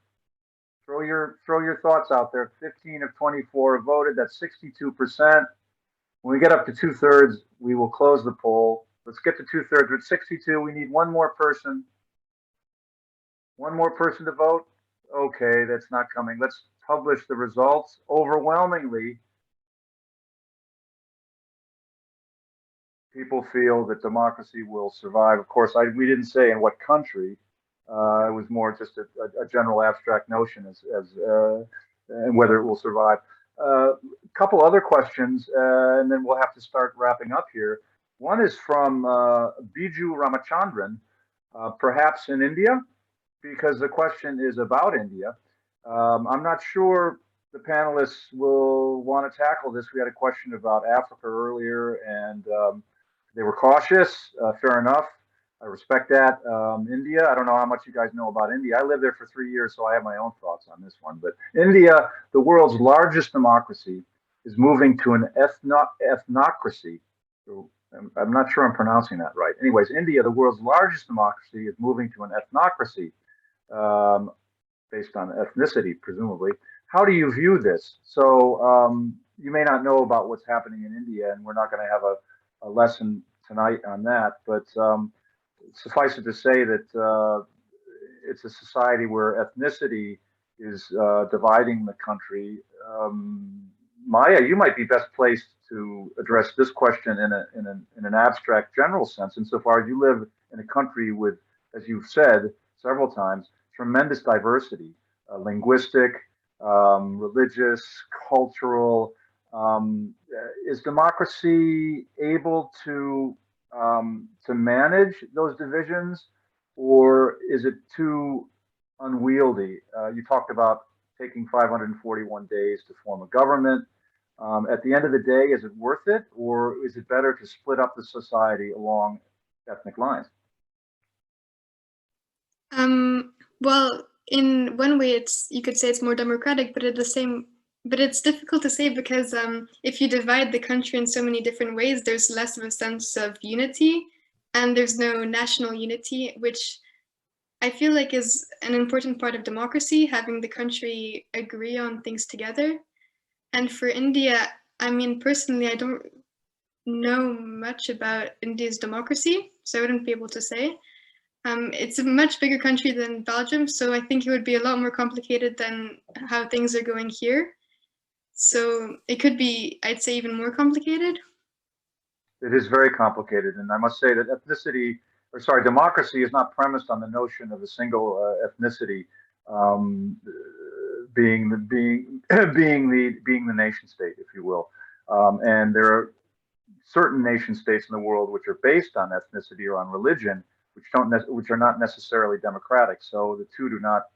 Throw your thoughts out there. 15 of 24 have voted. That's 62%. When we get up to 2/3, we will close the poll. Let's get to 2/3 with 62. We need one more person. One more person to vote. Okay, that's not coming. Let's publish the results. Overwhelmingly, people feel that democracy will survive. Of course, we didn't say in what country. It was more just a general abstract notion and whether it will survive. A couple other questions, and then we'll have to start wrapping up here. One is from Biju Ramachandran, perhaps in India, because the question is about India. I'm not sure the panelists will want to tackle this. We had a question about Africa earlier, and they were cautious. Fair enough. I respect that. India, I don't know how much you guys know about India. I lived there for 3 years, so I have my own thoughts on this one. But India, the world's largest democracy, is moving to an ethnocracy. I'm not sure I'm pronouncing that right. Anyways, India, the world's largest democracy, is moving to an ethnocracy based on ethnicity, presumably. How do you view this? So you may not know about what's happening in India, and we're not going to have a lesson tonight on that. But suffice it to say that it's a society where ethnicity is dividing the country. Maia, you might be best placed to address this question in an abstract, general sense, insofar as you live in a country with, as you've said several times, tremendous diversity, linguistic, religious, cultural. Is democracy able to manage those divisions, or is it too unwieldy? You talked about taking 541 days to form a government. At the end of the day, is it worth it, or is it better to split up the society along ethnic lines? Well, in one way, you could say it's more democratic, but it's difficult to say because if you divide the country in so many different ways, there's less of a sense of unity, and there's no national unity, which I feel like is an important part of democracy, having the country agree on things together. And for India, I mean, personally, I don't know much about India's democracy, so I wouldn't be able to say. It's a much bigger country than Belgium, so I think it would be a lot more complicated than how things are going here. So it could be, I'd say, even more complicated. It is very complicated, and I must say that democracy is not premised on the notion of a single ethnicity being the nation state, if you will. And there are certain nation states in the world which are based on ethnicity or on religion, which are not necessarily democratic. So the two do not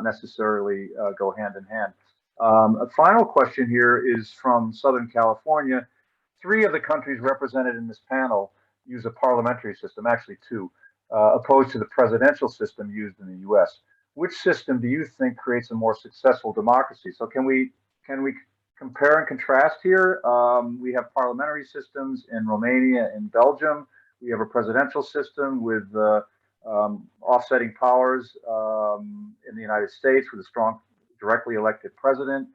necessarily go hand in hand. A final question here is from Southern California. 3 of the countries represented in this panel use a parliamentary system, actually 2, opposed to the presidential system used in the US. Which system do you think creates a more successful democracy? So can we compare and contrast here? We have parliamentary systems in Romania and Belgium. We have a presidential system with offsetting powers in the United States with a strong, directly elected president.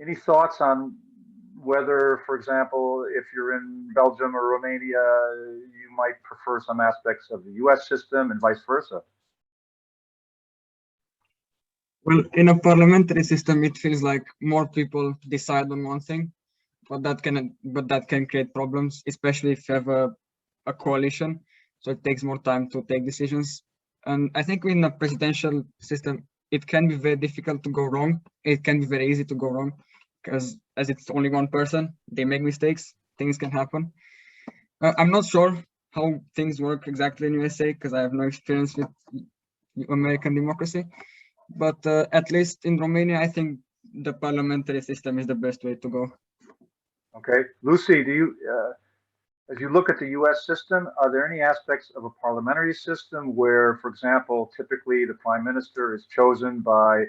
Any thoughts on whether, for example, if you're in Belgium or Romania, you might prefer some aspects of the US system and vice versa? Well, in a parliamentary system, it feels like more people decide on one thing, but that can create problems, especially if you have a coalition. So it takes more time to take decisions. And I think in a presidential system, it can be very difficult to go wrong. It can be very easy to go wrong because as it's only one person, they make mistakes. things can happen. I'm not sure how things work exactly in USA because I have no experience with American democracy. But at least in Romania, I think the parliamentary system is the best way to go. Okay, Lucy, do you, as you look at the U.S. system, are there any aspects of a parliamentary system where, for example, typically the prime minister is chosen by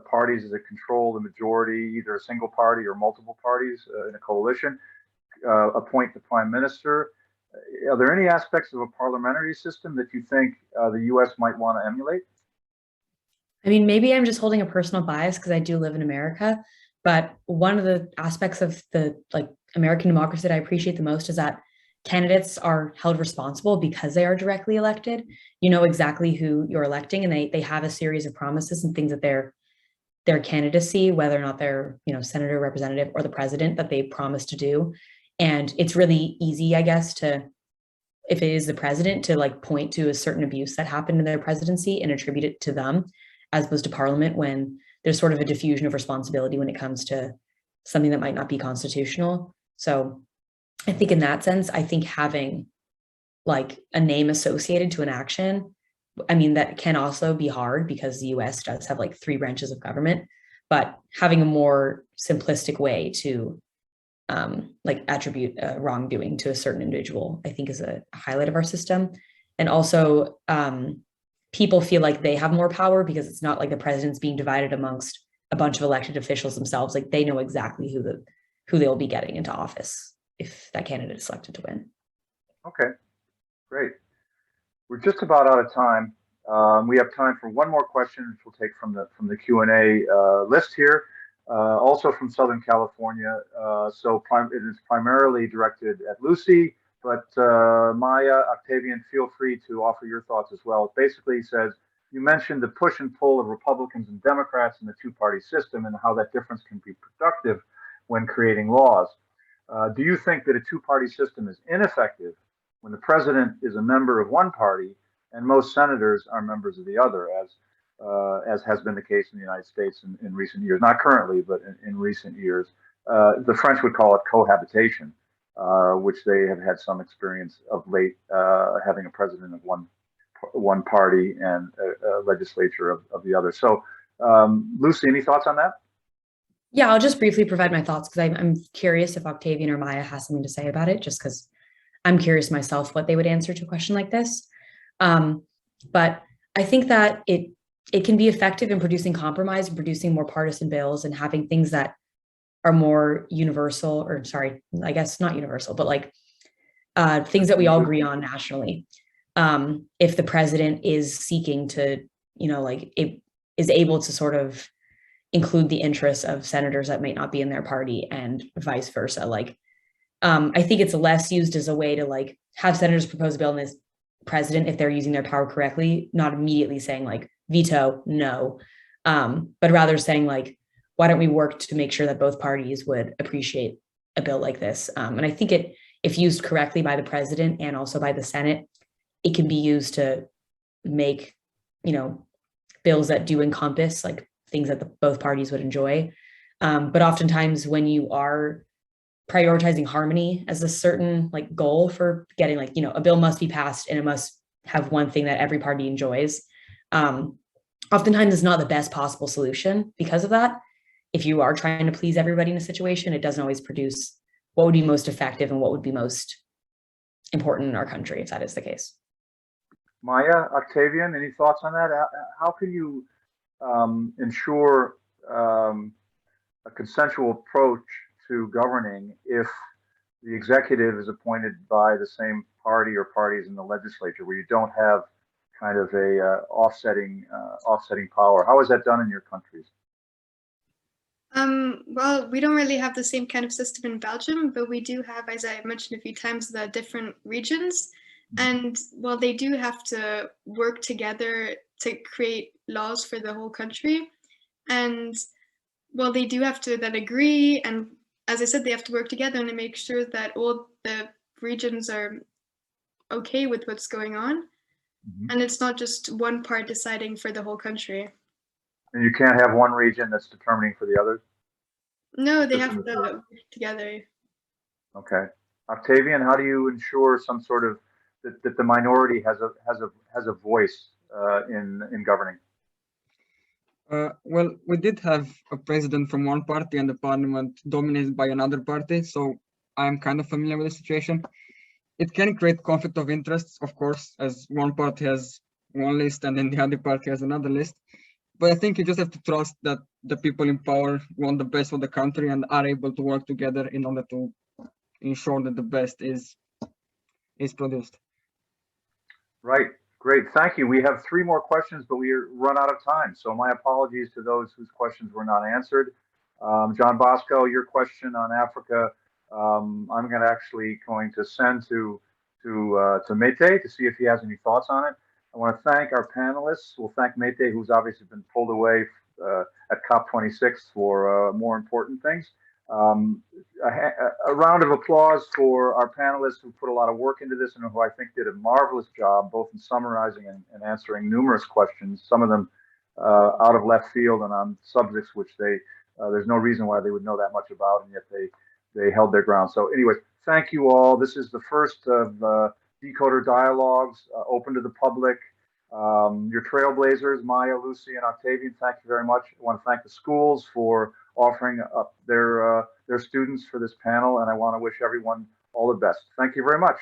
parties that control the majority, either a single party or multiple parties in a coalition, appoint the prime minister? Are there any aspects of a parliamentary system that you think the U.S. might want to emulate? I mean, maybe I'm just holding a personal bias because I do live in America, but one of the aspects of the American democracy that I appreciate the most is that candidates are held responsible because they are directly elected. You know exactly who you're electing, and they have a series of promises and things that their candidacy, whether or not they're, you know, senator, representative, or the president, that they promise to do. And it's really easy, I guess, to, if it is the president, to like point to a certain abuse that happened in their presidency and attribute it to them, as opposed to Parliament, when there's sort of a diffusion of responsibility when it comes to something that might not be constitutional. So I think in that sense, I think having like a name associated to an action, I mean, that can also be hard because the US does have like 3 branches of government, but having a more simplistic way to like attribute wrongdoing to a certain individual, I think is a highlight of our system. And also people feel like they have more power because it's not like the president's being divided amongst a bunch of elected officials themselves. Like they know exactly who they'll be getting into office if that candidate is selected to win. Okay, great. We're just about out of time. We have time for one more question, which we'll take from the Q&A list here. Also from Southern California. So it is primarily directed at Lucy, but Maia, Octavian, feel free to offer your thoughts as well. It basically says, you mentioned the push and pull of Republicans and Democrats in the two-party system and how that difference can be productive when creating laws. Do you think that a two-party system is ineffective when the president is a member of one party and most senators are members of the other, as has been the case in the United States in recent years? Not currently, but in recent years. The French would call it cohabitation, which they have had some experience of late, having a president of one party and a legislature of the other. So, Lucy, any thoughts on that? Yeah, I'll just briefly provide my thoughts because I'm curious if Octavian or Maia has something to say about it, just because I'm curious myself what they would answer to a question like this. But I think that it can be effective in producing compromise and producing more partisan bills and having things that are more universal, or sorry, I guess not universal, but like things that we all agree on nationally. If the president is seeking to, like it is able to sort of include the interests of senators that might not be in their party and vice versa. Like, I think it's less used as a way to like have senators propose a bill and this president, if they're using their power correctly, not immediately saying like veto, no, but rather saying like, why don't we work to make sure that both parties would appreciate a bill like this? And I think if used correctly by the president and also by the Senate, it can be used to make, bills that do encompass like things that both parties would enjoy. But oftentimes when you are prioritizing harmony as a certain like goal for getting like, a bill must be passed and it must have one thing that every party enjoys. Oftentimes it's not the best possible solution because of that. If you are trying to please everybody in a situation, it doesn't always produce what would be most effective and what would be most important in our country, if that is the case. Maia, Octavian, any thoughts on that? How can you ensure a consensual approach to governing if the executive is appointed by the same party or parties in the legislature, where you don't have kind of a offsetting power? How is that done in your countries? Well, we don't really have the same kind of system in Belgium, but we do have, as I mentioned a few times, the different regions. And well, they do have to work together to create laws for the whole country. And well, they do have to then agree. And as I said, they have to work together and to make sure that all the regions are okay with what's going on. And it's not just one part deciding for the whole country. And you can't have one region that's determining for the others? No, they have to work together. Okay. Octavian, how do you ensure some sort of that the minority has a voice in governing? Well, we did have a president from one party and the parliament dominated by another party, so I'm kind of familiar with the situation. It can create conflict of interests, of course, as one party has one list and then the other party has another list. But I think you just have to trust that the people in power want the best for the country and are able to work together in order to ensure that the best is produced. Right. Great. Thank you. We have 3 more questions, but we run out of time. So my apologies to those whose questions were not answered. John Bosco, your question on Africa, I'm going to send to Mete to see if he has any thoughts on it. I want to thank our panelists. We'll thank Mete, who's obviously been pulled away at COP26 for more important things. A round of applause for our panelists who put a lot of work into this and who I think did a marvelous job, both in summarizing and answering numerous questions, some of them out of left field and on subjects which there's no reason why they would know that much about, and yet they held their ground. So anyway, thank you all. This is the first of Decoder Dialogues, open to the public. Your trailblazers, Maia, Lucy, and Octavian, thank you very much. I want to thank the schools for offering up their students for this panel, and I want to wish everyone all the best. Thank you very much.